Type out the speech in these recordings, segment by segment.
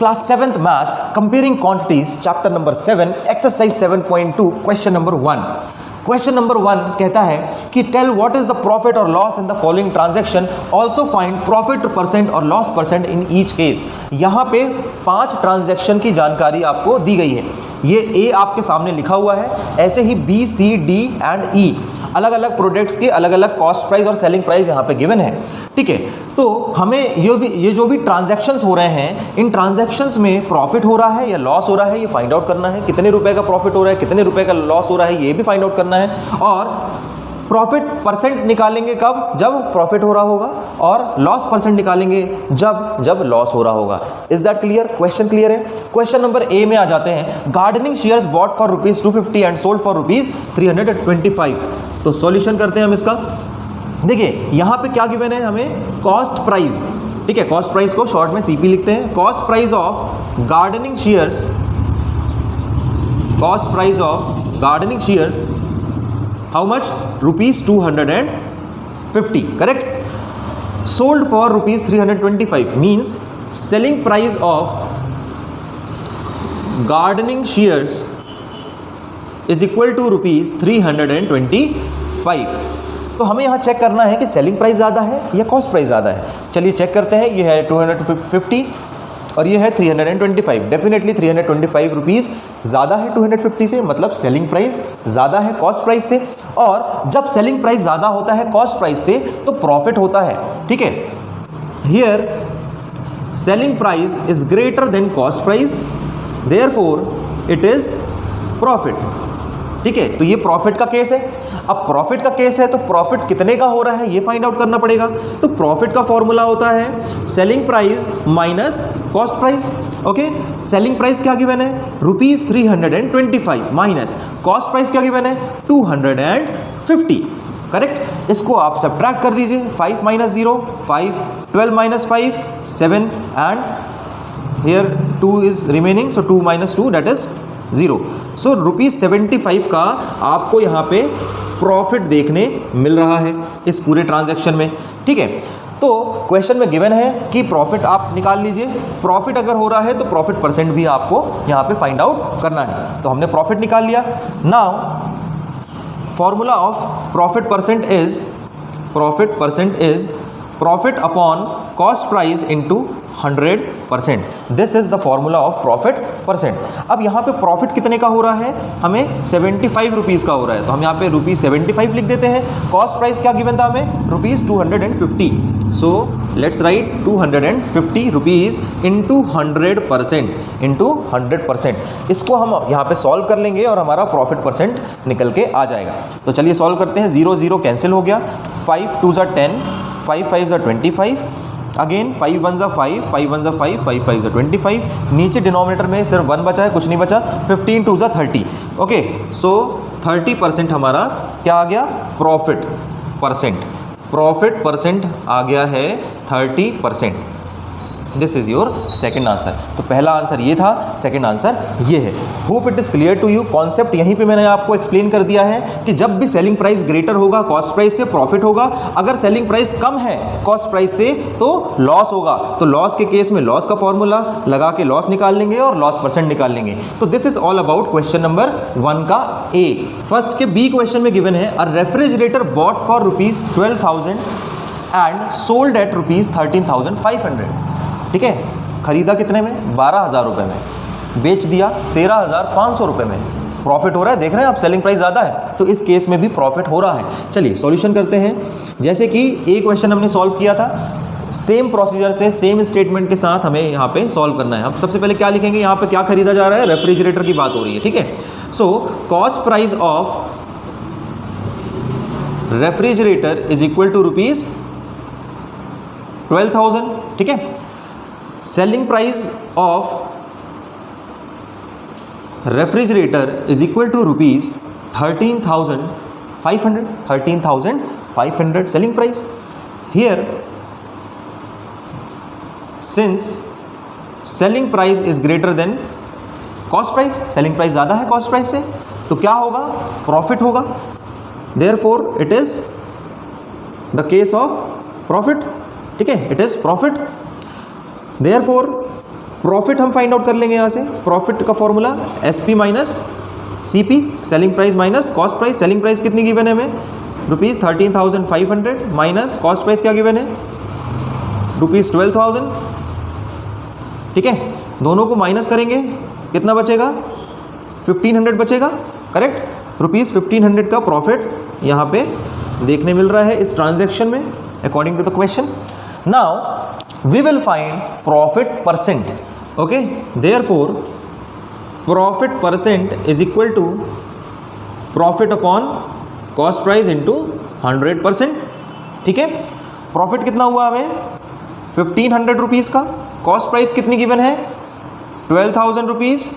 Class 7th maths comparing quantities chapter number 7 exercise 7.2 question number 1। Question number 1 कहता है कि tell what is the profit और loss in the following transaction, also find profit percent और loss percent in each case. यहाँ पे 5 transaction की जानकारी आपको दी गई है। ये ए आपके सामने लिखा हुआ है, ऐसे ही बी सी डी एंड ई अलग अलग प्रोडक्ट्स के अलग अलग कॉस्ट प्राइस और सेलिंग प्राइस यहाँ पे गिवन है। ठीक है, तो हमें ये जो भी ट्रांजैक्शंस हो रहे हैं, इन ट्रांजैक्शंस में प्रॉफिट हो रहा है या लॉस हो रहा है ये फाइंड आउट करना है। कितने रुपए का प्रॉफिट हो रहा है, कितने रुपए का लॉस हो रहा है ये भी फाइंड आउट करना है। और प्रॉफिट परसेंट निकालेंगे कब, जब प्रॉफिट हो रहा होगा, और लॉस परसेंट निकालेंगे जब लॉस हो रहा होगा। Is that clear? Question clear है? क्वेश्चन नंबर ए में आ जाते हैं। Gardening shares bot for ₹250 and sold for ₹325। तो सॉल्यूशन करते हैं हम इसका। देखिए यहां पे क्या गिवन है हमें, कॉस्ट प्राइस। ठीक है, कॉस्ट प्राइस को शॉर्ट में सीपी लिखते हैं। Cost price of gardening shares, cost price of gardening shares how much, ₹250, correct. Sold for ₹325 means selling price of gardening shares is equal to ₹325। तो हमें यहाँ चेक करना है कि सेलिंग प्राइस ज़्यादा है या कॉस्ट प्राइस ज़्यादा है। चलिए चेक करते हैं। ये है 250 और ये है 325। डेफिनेटली 325 रुपीज़ ज़्यादा है 250 से, मतलब सेलिंग प्राइस ज़्यादा है कॉस्ट प्राइस से। और जब सेलिंग प्राइस ज़्यादा होता है कॉस्ट प्राइस से तो प्रॉफिट होता है। ठीक है, here selling price is greater than cost price, therefore it is profit. ठीक है, तो ये प्रॉफिट का केस है। अब प्रॉफिट का केस है तो प्रॉफिट कितने का हो रहा है ये फाइंड आउट करना पड़ेगा। तो प्रॉफिट का फॉर्मूला होता है selling price minus cost price. Okay, selling price क्या गिवन है, ₹325 माइनस कॉस्ट प्राइस क्या गिवन है, 250। करेक्ट, इसको आप सब्ट्रैक्ट कर दीजिए। 5 minus 0 5, 12 minus 5 7 and here 2 is remaining, so 2 minus 2 that is 0। सो ₹75 का आपको यहाँ पे प्रॉफिट देखने मिल रहा है इस पूरे ट्रांजैक्शन में। ठीक है, तो क्वेश्चन में गिवन है कि प्रॉफिट आप निकाल लीजिए। प्रॉफिट अगर हो रहा है तो प्रॉफिट परसेंट भी आपको यहाँ पे फाइंड आउट करना है। तो हमने प्रॉफिट निकाल लिया। Now formula of profit percent is profit upon cost price into 100%। This is the formula of profit percent. अब यहाँ पे प्रॉफिट कितने का हो रहा है, हमें 75 रुपीज़ का हो रहा है, तो हम यहाँ पे ₹75 लिख देते हैं। कॉस्ट प्राइस क्या गिवन था हमें, ₹250। So let's write 250 rupees into 100%। इसको हम यहाँ पे सॉल्व कर लेंगे और हमारा प्रॉफिट परसेंट निकल के आ जाएगा। तो चलिए सॉल्व करते हैं। 0 0 कैंसिल हो गया, 5 2 ज़ा 10, 5 5 ज़ा 25, अगेन 5 1 ज़ा 5, 5 1 ज़ा 5, 5 5 ज़ा 25। नीचे डिनोमिनेटर में सिर्फ 1 बचा है, कुछ नहीं बचा। 15 2 ज़ा 30। ओके, सो 30% हमारा क्या आ गया, प्रॉफिट परसेंट आ गया है 30%। This is your second answer. तो पहला आंसर ये था, सेकेंड आंसर ये है। Hope it is clear to you. Concept यहीं पे मैंने आपको एक्सप्लेन कर दिया है कि जब भी सेलिंग प्राइस ग्रेटर होगा कॉस्ट प्राइस से प्रॉफिट होगा, अगर सेलिंग प्राइस कम है कॉस्ट प्राइस से तो लॉस होगा। तो लॉस के केस में लॉस का फॉर्मूला लगा के लॉस निकाल लेंगे और लॉस परसेंट निकाल लेंगे। तो this is all about question number 1 का ए। फर्स्ट के बी क्वेश्चन में गिवन है a refrigerator bought for ₹12,000 and sold at ₹13,500। ठीक है, खरीदा कितने में, 12,000 रुपये में, बेच दिया 13,500 रुपये में। प्रॉफिट हो रहा है, देख रहे हैं आप, सेलिंग प्राइस ज़्यादा है तो इस केस में भी प्रॉफिट हो रहा है। चलिए सॉल्यूशन करते हैं। जैसे कि ए क्वेश्चन हमने सॉल्व किया था, सेम प्रोसीजर से सेम स्टेटमेंट के साथ हमें यहाँ पे सॉल्व करना है। हम सबसे पहले क्या लिखेंगे, यहाँ पे क्या खरीदा जा रहा है, रेफ्रिजरेटर की बात हो रही है। ठीक है, so cost price of refrigerator is equal to ₹12,000। ठीक है, selling price of refrigerator is equal to ₹13,500 selling price. Here since selling price is greater than cost price, selling price ज़्यादा है कॉस्ट प्राइस से, तो क्या होगा, प्रॉफिट होगा। Therefore it is the case of profit. ठीक है, it is profit. Therefore profit हम फाइंड आउट कर लेंगे यहाँ से। प्रॉफिट का formula SP minus CP, selling price minus cost price. Selling price कितनी गिवन है हमें, ₹13,500 माइनस कॉस्ट प्राइस क्या गिवन है, ₹12,000। ठीक है, दोनों को माइनस करेंगे, कितना बचेगा, 1,500 बचेगा। करेक्ट, ₹1,500 का प्रॉफिट यहाँ पे देखने मिल रहा है इस ट्रांजैक्शन में according to the question. Now we will find profit percent. Okay, therefore profit percent is equal to profit upon cost price into 100%। ठीक है, प्रॉफिट कितना हुआ हमें, 1,500 रुपीज़ का। कॉस्ट प्राइस कितनी गिवन है, 12,000 रुपीज़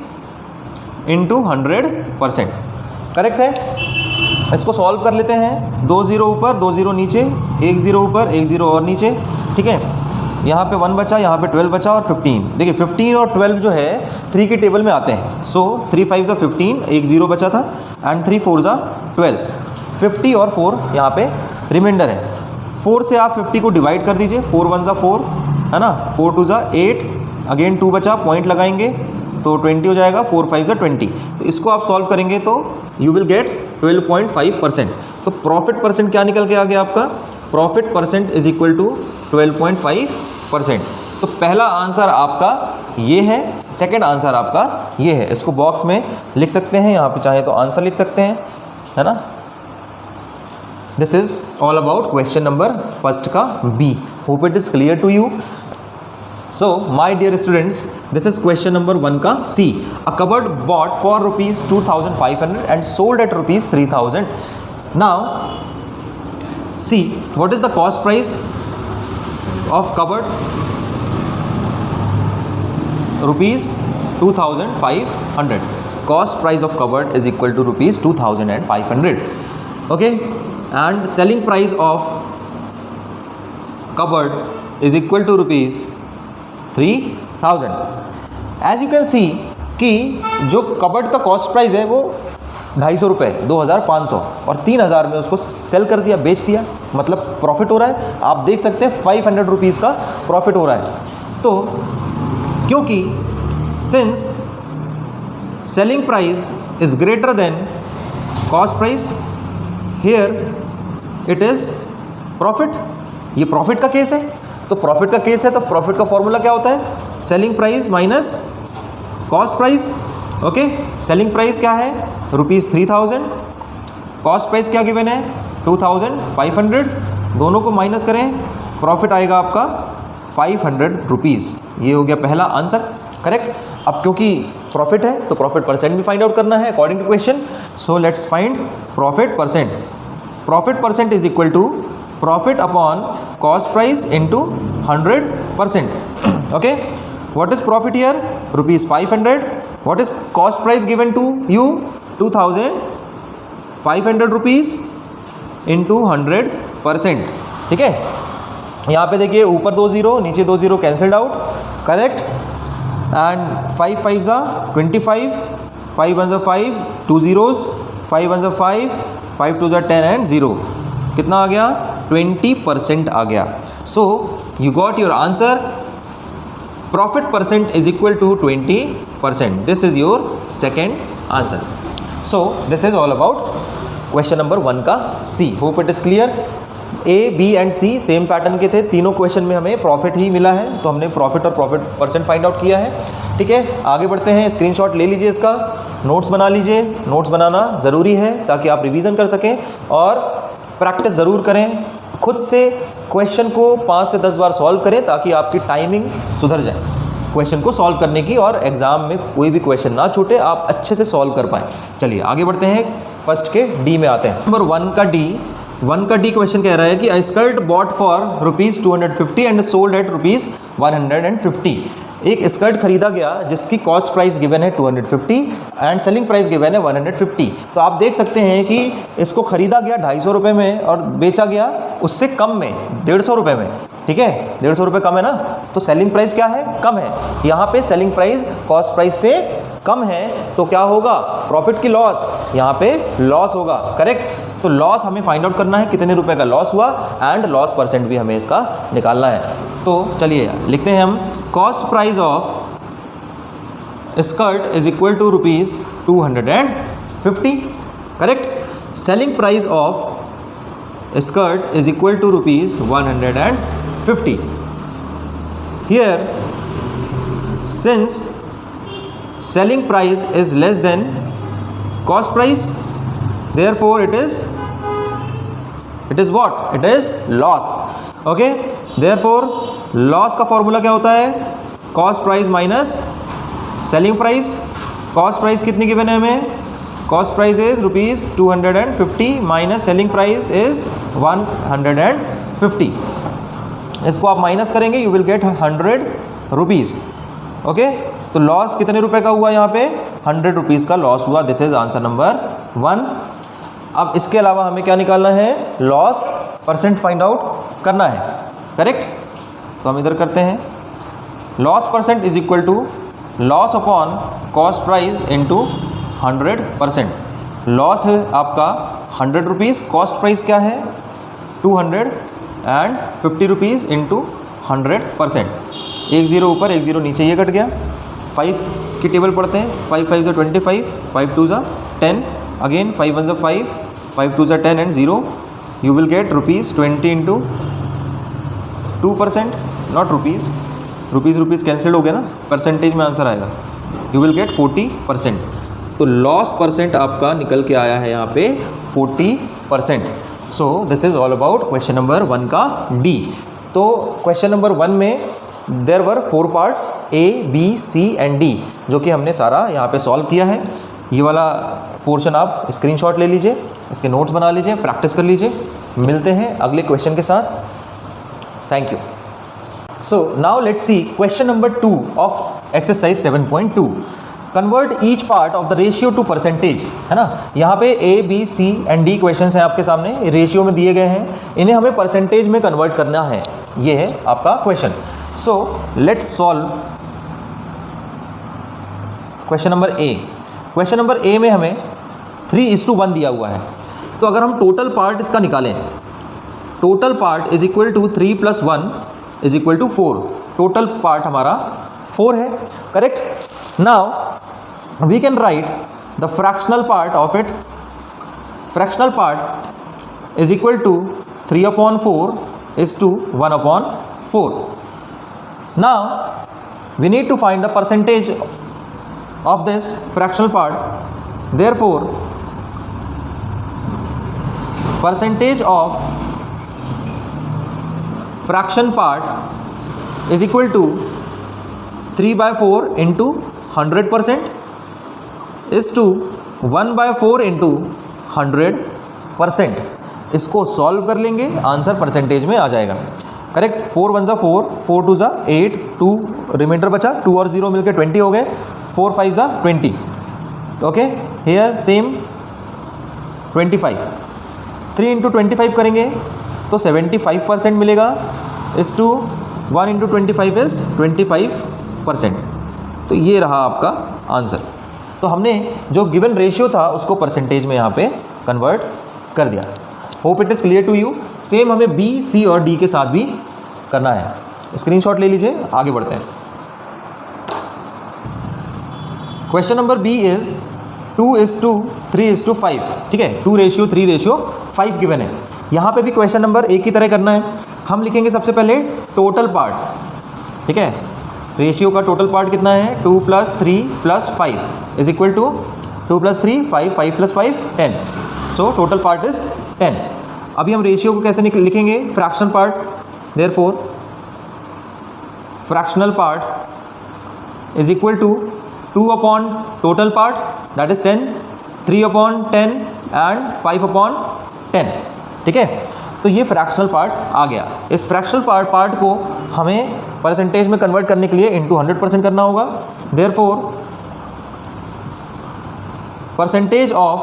इंटू 100%। करेक्ट है, इसको सॉल्व कर लेते हैं। 2 0 ऊपर 2 0 नीचे, 1 0 ऊपर 1 0 और नीचे। ठीक है, यहाँ पे 1 बचा, यहाँ पे 12 बचा और 15। देखिए 15 और 12 जो है 3 के टेबल में आते हैं। सो 3 5 ज़ा 15, 1 0 बचा था एंड 3 4 ज़ा 12। 50 और 4 यहाँ पे रिमाइंडर है। 4 से आप 50 को डिवाइड कर दीजिए, 4 1 ज़ा 4 है ना, 4 2 ज़ा 8, अगेन 2 बचा, पॉइंट लगाएंगे तो 20 हो जाएगा, 4 5 ज़ा 20। तो इसको आप सॉल्व करेंगे तो यू विल गेट 12.5%। तो प्रॉफिट परसेंट क्या निकल के आ गया आपका, profit percent is equal to 12.5%। तो पहला आंसर आपका ये है, सेकंड आंसर आपका ये है। इसको बॉक्स में लिख सकते हैं, यहाँ पे चाहे तो आंसर लिख सकते हैं, है ना। This is all about question number first का B. Hope it is clear to you. So, my dear students, this is question number 1 का C. A cupboard bought for ₹2,500 and sold at ₹3,000. Now, see what is the cost price of cupboard? ₹2,500. Cost price of cupboard is equal to ₹2,500. Okay, and selling price of cupboard is equal to ₹3,000. As you can see कि जो cupboard का cost price है वो 250 रुपये, 2,500 और 3,000 में उसको cell कर दिया, बेच दिया, मतलब प्रॉफिट हो रहा है। आप देख सकते हैं 500 रुपीज़ का प्रॉफिट हो रहा है। तो क्योंकि since selling price is greater than cost price, here it is profit. ये प्रॉफिट का केस है। तो प्रॉफिट का केस है तो प्रॉफिट का फॉर्मूला क्या होता है, selling price minus cost price. Okay, selling price क्या है, ₹3,000, कॉस्ट प्राइस क्या गिवन है, 2,500। दोनों को माइनस करें, प्रॉफिट आएगा आपका 500 रुपीज़। ये हो गया पहला आंसर। करेक्ट। अब क्योंकि प्रॉफिट है तो प्रॉफिट परसेंट भी फाइंड आउट करना है according to question. So let's find profit percent. Profit percent is equal to profit upon cost price into 100%. Okay, what is profit here, ₹500. What is cost price given to you, 2,500 rupees into 100%. ठीक है, यहाँ पे देखिए ऊपर 2 0 नीचे 2 0 cancelled out. Correct, and 5 5 ज़ा 25, 5 1 ज़ा 5, 2 zeros, 5 1 ज़ा 5, 5 2 ज़ा 10 एंड 0। कितना आ गया, 20% आ गया। So you got your answer, profit percent is equal to 20%. This is your second answer. So this is all about question number 1 का C. Hope it is clear. A, B and C same pattern के थे, तीनों question में हमें profit ही मिला है, तो हमने प्रॉफिट और प्रॉफिट परसेंट फाइंड आउट किया है. ठीक है, आगे बढ़ते हैं. स्क्रीनशॉट ले लीजिए, इसका नोट्स बना लीजिए. नोट्स बनाना ज़रूरी है ताकि आप रिवीजन कर सकें और प्रैक्टिस ज़रूर करें. खुद से क्वेश्चन को 5 से 10 बार सॉल्व करें ताकि आपकी टाइमिंग सुधर जाए क्वेश्चन को सॉल्व करने की, और एग्ज़ाम में कोई भी क्वेश्चन ना छूटे, आप अच्छे से सॉल्व कर पाएँ. चलिए आगे बढ़ते हैं. फर्स्ट के डी में आते हैं. नंबर 1 का डी. 1 का डी क्वेश्चन कह रहा है कि a skirt bought for ₹250 and sold at ₹150. एक स्कर्ट खरीदा गया जिसकी कॉस्ट प्राइस गिवन है 250 एंड सेलिंग प्राइस गिवन है 150. तो आप देख सकते हैं कि इसको खरीदा गया 250 रुपये में और बेचा गया उससे कम में 150 रुपये में. ठीक है, 150 रुपये कम है ना, तो सेलिंग प्राइस क्या है, कम है. यहाँ पे सेलिंग प्राइस कॉस्ट प्राइस से कम है तो क्या होगा, प्रॉफिट की लॉस, यहाँ पे लॉस होगा. करेक्ट. तो लॉस हमें फाइंड आउट करना है, कितने रुपए का लॉस हुआ, एंड लॉस परसेंट भी हमें इसका निकालना है. तो चलिए लिखते हैं हम. Cost price of skirt is equal to rupees 250, correct. Selling price of skirt is equal to rupees 150. Here, since selling price is less than cost price, therefore it is what? It is loss. Okay, therefore loss का formula क्या होता है? Cost price minus selling price. Cost price कितनी given है हमें? Cost price is rupees 250 minus selling price is 150. इसको आप minus करेंगे, you will get 100 rupees. Okay, तो लॉस कितने रुपए का हुआ यहाँ पे? 100 रुपीज़ का लॉस हुआ. This is answer number 1. अब इसके अलावा हमें क्या निकालना है? लॉस परसेंट फाइंड आउट करना है, करेक्ट. तो हम इधर करते हैं. Loss percent is equal to loss upon cost price into 100%. Loss है आपका 100 रुपीज़, कॉस्ट प्राइस क्या है? 250 रुपीज़ इंटू 100%. 1 0 ऊपर 1 0 नीचे, ये कट गया. 5 की टेबल पढ़ते हैं. 5 5 ज़ा 25, 5 2 ज़ा 10, अगेन 5 1 ज़ा 5, 5 2 ज़ा 10 and 0. You will get rupees 20 into 2%, not rupees. Rupees cancelled हो गया ना, परसेंटेज में आंसर आएगा. You will get 40%. तो लॉस परसेंट आपका निकल के आया है यहाँ पे 40%. So this is all about question number 1 का डी. तो क्वेश्चन नंबर 1 में there were 4 parts A, B, C and D, जो कि हमने सारा यहाँ पे सॉल्व किया है. ये वाला पोर्शन आप स्क्रीनशॉट ले लीजिए, इसके नोट्स बना लीजिए, प्रैक्टिस कर लीजिए. मिलते हैं अगले क्वेश्चन के साथ. Thank you. So now let's see question number 2 of exercise 7.2. Convert each part of the ratio two percentage, है ना. यहाँ पे A, B, C and D questions हैं आपके सामने, रेशियो में दिए गए हैं. इन्हें हमें परसेंटेज में कन्वर्ट करना है. ये है आपका question. So let's solve question number A. Question number A में हमें 3:1 दिया हुआ है. तो अगर हम टोटल पार्ट इसका निकालें, total part is equal to 3 + 1 is equal to 4. Total part हमारा 4 है, correct. Now we can write the fractional part of it. Fractional part is equal to 3/4 is to 1/4. Now we need to find the percentage of this fractional part. Therefore percentage of fraction part is equal to 3/4 into 100% is to 1/4 into 100%. इसको solve कर लेंगे, answer percentage में आ जाएगा, correct. 4 1 ज़ा 4, 4 2 ज़ा 8, 2 reminder बचा, 2 और 0 मिलकर 20 हो गए. 4 5 ज़ा 20. Okay, here same 25. 3 इंटू 25 करेंगे तो 75% मिलेगा. इस टू 1 इंटू 25 इज 25%. तो ये रहा आपका आंसर. तो हमने जो गिवन रेशियो था उसको परसेंटेज में यहाँ पे कन्वर्ट कर दिया. Hope it is clear to you. Same हमें B, C और D के साथ भी करना है. स्क्रीनशॉट ले लीजिए, आगे बढ़ते हैं. Question number B is 2:3:5. ठीक है, 2:3:5 गिवन है. यहाँ पे भी क्वेश्चन नंबर A की तरह करना है. हम लिखेंगे सबसे पहले टोटल पार्ट. ठीक है, रेशियो का टोटल पार्ट कितना है? 2 + 3 + 5 is equal to 2 + 3 5, 5 + 5 10. So total part is 10. अभी हम रेशियो को कैसे लिखेंगे? Fractional part. Therefore fractional part is equal to 2 total part, that is 10, 3/10 and 5/10. ठीक है, तो ये फ्रैक्शनल पार्ट आ गया. इस फ्रैक्शनल पार्ट को हमें परसेंटेज में कन्वर्ट करने के लिए इंटू 100% करना होगा. Therefore percentage of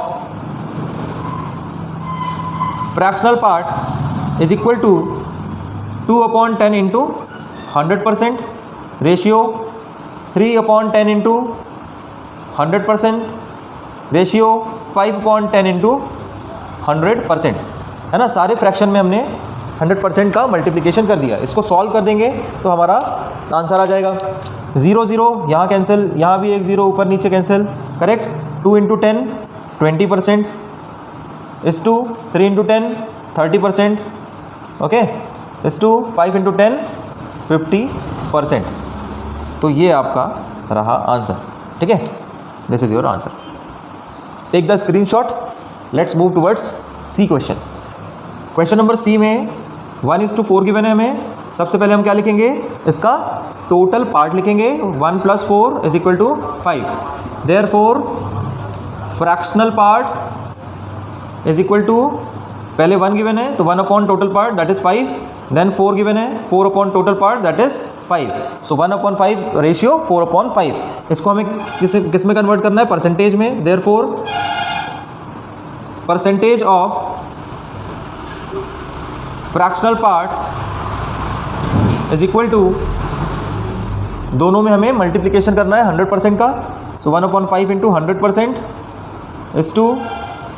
fractional part is equal to 2/10 into 100%. Ratio 3/10 into 100%. Ratio 5/10 into 100%. है ना, सारे फ्रैक्शन में हमने 100% का मल्टीप्लिकेशन कर दिया. इसको सॉल्व कर देंगे तो हमारा आंसर आ जाएगा. 0 0 यहाँ कैंसिल, यहाँ भी एक 0 ऊपर नीचे cancel, correct. 2 into 10 20% is to 3 into 10 30%, okay, is to 5 into 10 50%। तो ये आपका रहा आंसर, ठीक है, this is your answer. Take the screenshot, let's move towards C question. Question number C में 1:4 गिवन है हमें। सबसे पहले हम क्या लिखेंगे, इसका टोटल पार्ट लिखेंगे। 1 + 4 = 5। Therefore fractional part is equal to, पहले 1 गिवन है तो 1 total part that is 5, then 4 given है 4 total part that is 5। So 1/5 ratio 4/5। इसको हमें किस में कन्वर्ट करना है, परसेंटेज में। Therefore percentage of fractional part is equal to, दोनों में हमें मल्टीप्लिकेशन करना है 100% का। So 1/5 into 100% is to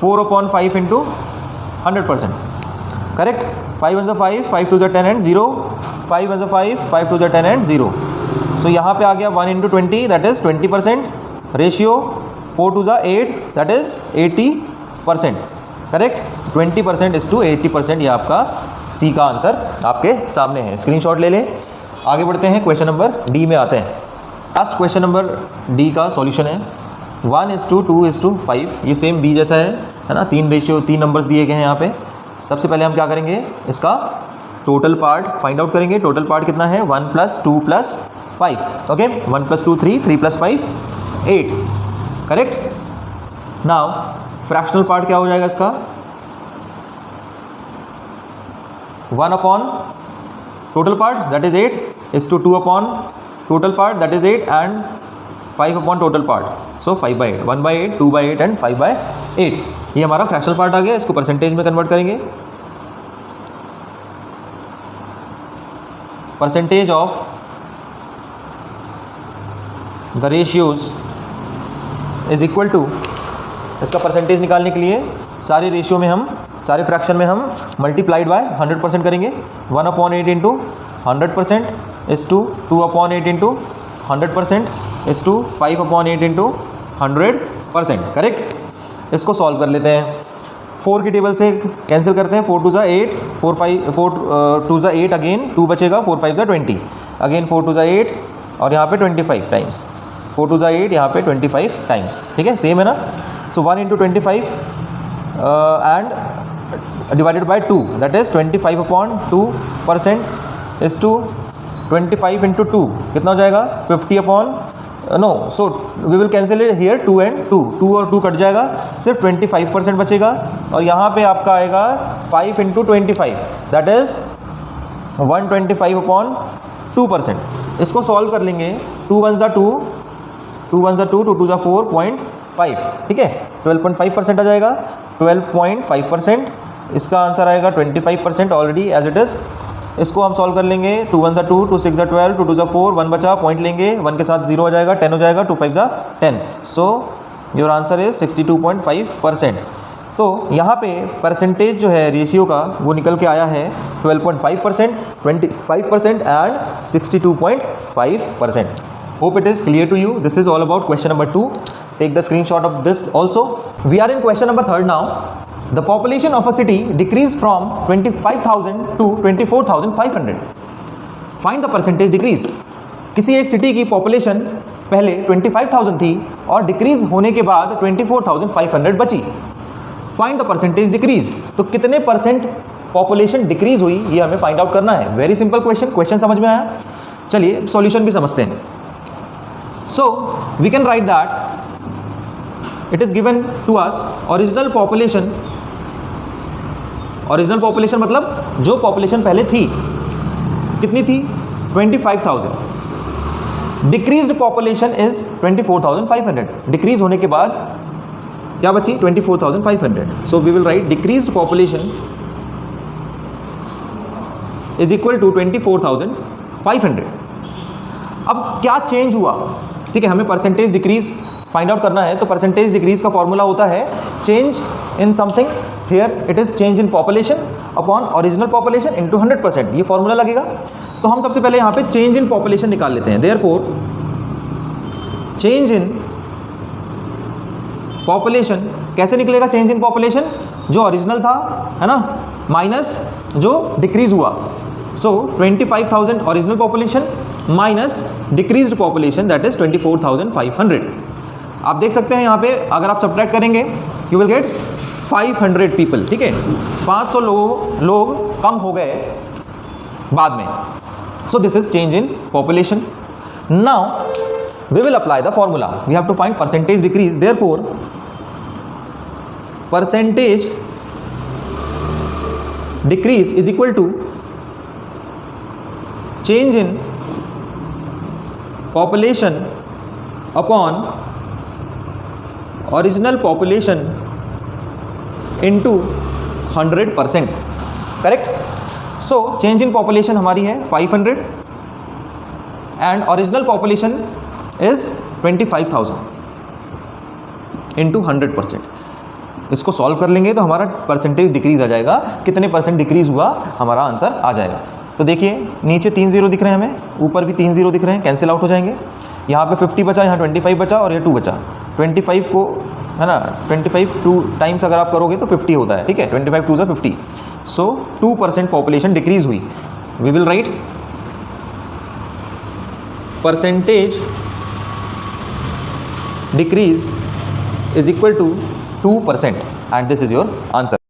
4/5 into 100%, correct. 5 1 5, 5 2 10 and 0, 5 1 5, 5 2 10 and 0। सो यहाँ पे आ गया 1 into 20 that is 20%, ratio 4 2 8 that is 80%, correct. 20% is to 80%, ये आपका सी का आंसर आपके सामने है। स्क्रीनशॉट ले लें। आगे बढ़ते हैं, क्वेश्चन नंबर डी में आते हैं। लास्ट क्वेश्चन नंबर डी का सॉल्यूशन है 1:2:5। ये सेम बी जैसा है ना, 3 नंबर्स दिए गए हैं यहाँ पे। सबसे पहले हम क्या करेंगे, इसका टोटल पार्ट फाइंड आउट करेंगे। टोटल पार्ट कितना है, 1 + 2 + 5, okay. 1 + 2 3, 3 + 5 8, correct. Now fractional part क्या हो जाएगा इसका, 1 total part that is 8 is to 2 total part that is 8 and 5 total part, so 5/8, 1/8, 2/8 and 5/8। ये हमारा फ्रैक्शनल पार्ट आ गया। इसको परसेंटेज में कन्वर्ट करेंगे। Percentage of the ratios is equal to, इसका परसेंटेज निकालने के लिए सारे रेशियो में हम, सारे फ्रैक्शन में हम मल्टीप्लाइड बाय 100% करेंगे। 1/8 into 100% is to 2/8 into 100% is to 5/8 into 100%, correct. इसको सॉल्व कर लेते हैं। 4 की टेबल से कैंसिल करते हैं। 4 2 8, 4 2 8, अगेन 2 बचेगा, 4 5 20, अगेन 4 2 8 और यहाँ पे 25 टाइम्स, 4 2 8 यहाँ पे 25 टाइम्स, ठीक है, सेम है ना। So 1 into 25 and divided by 2 that is 25/2% is to 25 into 2 कितना हो जाएगा, 50 no, so we will cancel it here 2 and 2 और 2 कट जाएगा, सिर्फ 25% बचेगा। और यहाँ पे आपका आएगा 5 इंटू 25 दैट इज 125/2%। इसको सॉल्व कर लेंगे। 2 1 2, 2 1 2, 2 2 4.5, ठीक है, 12.5% आ जाएगा। 12.5%, इसका आंसर आएगा 25% ऑलरेडी एज इट इज़। इसको हम सॉल्व कर लेंगे। 2 1 2, 2 6 12, 2 2 4, 1 बचा, पॉइंट लेंगे, 1 के साथ 0 आ जाएगा, 10 हो जाएगा, 2 5 10। So your answer is 62.5%। तो यहाँ पे परसेंटेज जो है रेशियो का वो निकल के आया है 12.5%, 25% and 62.5%। Hope it is clear to you. This is all about question number 2. Take the screenshot of this also. We are in question number 3 now. The population of a city decreased from 25,000 to 24,500. Find the percentage decrease. किसी एक city की population पहले 25,000 थी और decrease होने के बाद 24,500 बची। Find the percentage decrease. तो कितने परसेंट पॉपुलेशन डिक्रीज हुई ये हमें फाइंड आउट करना है। वेरी सिंपल क्वेश्चन समझ में आया। चलिए सॉल्यूशन भी समझते हैं। So we can write that it is given to us original population मतलब जो पॉपुलेशन पहले थी कितनी थी, 25,000। Decreased population is 24,500। डिक्रीज होने के बाद क्या बची, 24,500। So we will write decreased population is equal to 24,500। अब क्या चेंज हुआ, ठीक है, हमें परसेंटेज डिक्रीज फाइंड आउट करना है। तो परसेंटेज डिक्रीज का फॉर्मूला होता है change in something, here it is change in population upon original population into 100%, ये फॉर्मूला लगेगा। तो हम सबसे पहले यहाँ पे चेंज इन पॉपुलेशन निकाल लेते हैं। देयरफॉर चेंज इन पॉपुलेशन कैसे निकलेगा? चेंज इन पॉपुलेशन जो ओरिजिनल था, है ना, माइनस जो डिक्रीज हुआ। सो 25,000 original population minus decreased population that is 24,500। आप देख सकते हैं यहाँ पे अगर आप सब्ट्रैक्ट करेंगे यू विल गेट 500 पीपल, ठीक है, 500 लोग कम हो गए बाद में। सो this is change in population. Now we will apply the formula. We have to find percentage decrease. Therefore, percentage decrease is equal to change in population upon original population into 100%. Correct? So change in population हमारी है 500 and original population is 25,000 into 100%। इसको solve कर लेंगे तो हमारा percentage decrease आ जाएगा। कितने percent decrease हुआ हमारा आंसर आ जाएगा। तो देखिए नीचे 3 0 दिख रहे हैं हमें, ऊपर भी 3 0 दिख रहे हैं, कैंसिल आउट हो जाएंगे। यहाँ पे 50 बचा, यहाँ 25 बचा और ये 2 बचा। 25 को, है ना, 25 2 टाइम्स अगर आप करोगे तो 50 होता है, ठीक है, 25 2 50। सो 2% पॉपुलेशन डिक्रीज हुई। We will write percentage decrease is equal to 2% and this is your answer.